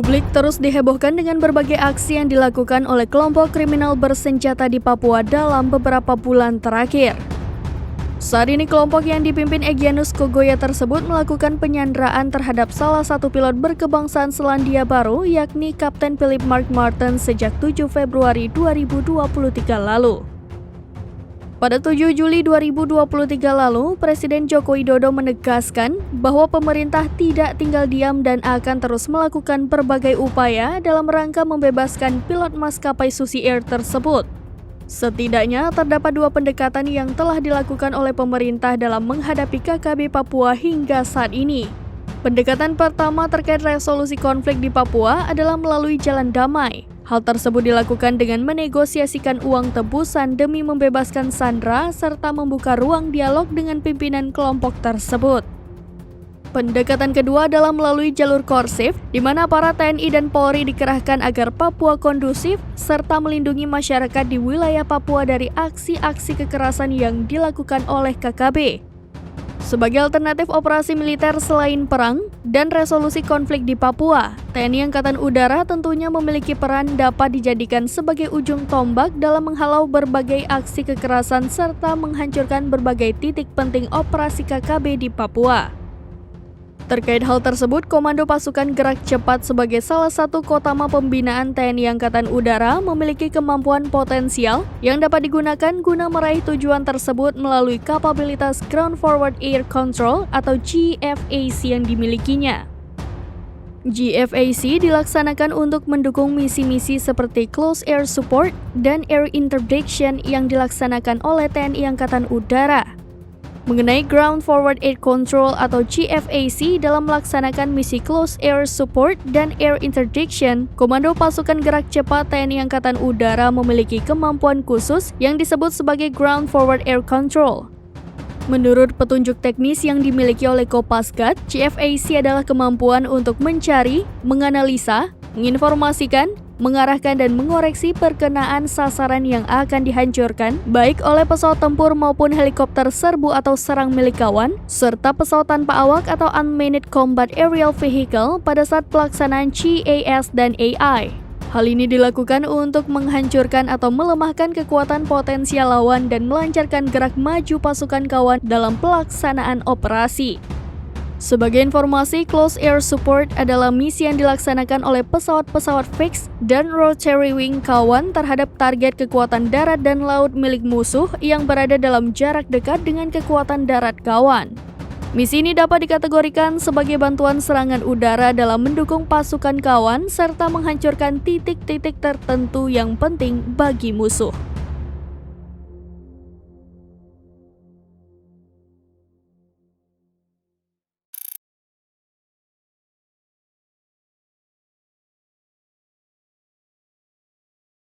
Publik terus dihebohkan dengan berbagai aksi yang dilakukan oleh kelompok kriminal bersenjata di Papua dalam beberapa bulan terakhir. Saat ini kelompok yang dipimpin Egyanus Kogoya tersebut melakukan penyanderaan terhadap salah satu pilot berkebangsaan Selandia Baru yakni Kapten Philip Mark Martin sejak 7 Februari 2023 lalu. Pada 7 Juli 2023 lalu, Presiden Joko Widodo menegaskan bahwa pemerintah tidak tinggal diam dan akan terus melakukan berbagai upaya dalam rangka membebaskan pilot maskapai Susi Air tersebut. Setidaknya terdapat 2 pendekatan yang telah dilakukan oleh pemerintah dalam menghadapi KKB Papua hingga saat ini. Pendekatan pertama terkait resolusi konflik di Papua adalah melalui jalan damai. Hal tersebut dilakukan dengan menegosiasikan uang tebusan demi membebaskan sandera serta membuka ruang dialog dengan pimpinan kelompok tersebut. Pendekatan kedua adalah melalui jalur korsif, di mana para TNI dan Polri dikerahkan agar Papua kondusif serta melindungi masyarakat di wilayah Papua dari aksi-aksi kekerasan yang dilakukan oleh KKB. Sebagai alternatif operasi militer selain perang dan resolusi konflik di Papua, TNI Angkatan Udara tentunya memiliki peran dapat dijadikan sebagai ujung tombak dalam menghalau berbagai aksi kekerasan serta menghancurkan berbagai titik penting operasi KKB di Papua. Terkait hal tersebut, Komando Pasukan Gerak Cepat sebagai salah satu kotama pembinaan TNI Angkatan Udara memiliki kemampuan potensial yang dapat digunakan guna meraih tujuan tersebut melalui kapabilitas Ground Forward Air Control atau GFAC yang dimilikinya. GFAC dilaksanakan untuk mendukung misi-misi seperti Close Air Support dan Air Interdiction yang dilaksanakan oleh TNI Angkatan Udara. Mengenai Ground Forward Air Control atau GFAC dalam melaksanakan misi Close Air Support dan Air Interdiction, Komando Pasukan Gerak Cepat TNI Angkatan Udara memiliki kemampuan khusus yang disebut sebagai Ground Forward Air Control. Menurut petunjuk teknis yang dimiliki oleh Kopasgat, GFAC adalah kemampuan untuk mencari, menganalisa, menginformasikan, mengarahkan dan mengoreksi perkenaan sasaran yang akan dihancurkan baik oleh pesawat tempur maupun helikopter serbu atau serang milik kawan, serta pesawat tanpa awak atau Unmanned Combat Aerial Vehicle pada saat pelaksanaan CAS dan AI. Hal ini dilakukan untuk menghancurkan atau melemahkan kekuatan potensial lawan dan melancarkan gerak maju pasukan kawan dalam pelaksanaan operasi. Sebagai informasi, Close Air Support adalah misi yang dilaksanakan oleh pesawat-pesawat fixed dan rotary wing kawan terhadap target kekuatan darat dan laut milik musuh yang berada dalam jarak dekat dengan kekuatan darat kawan. Misi ini dapat dikategorikan sebagai bantuan serangan udara dalam mendukung pasukan kawan serta menghancurkan titik-titik tertentu yang penting bagi musuh.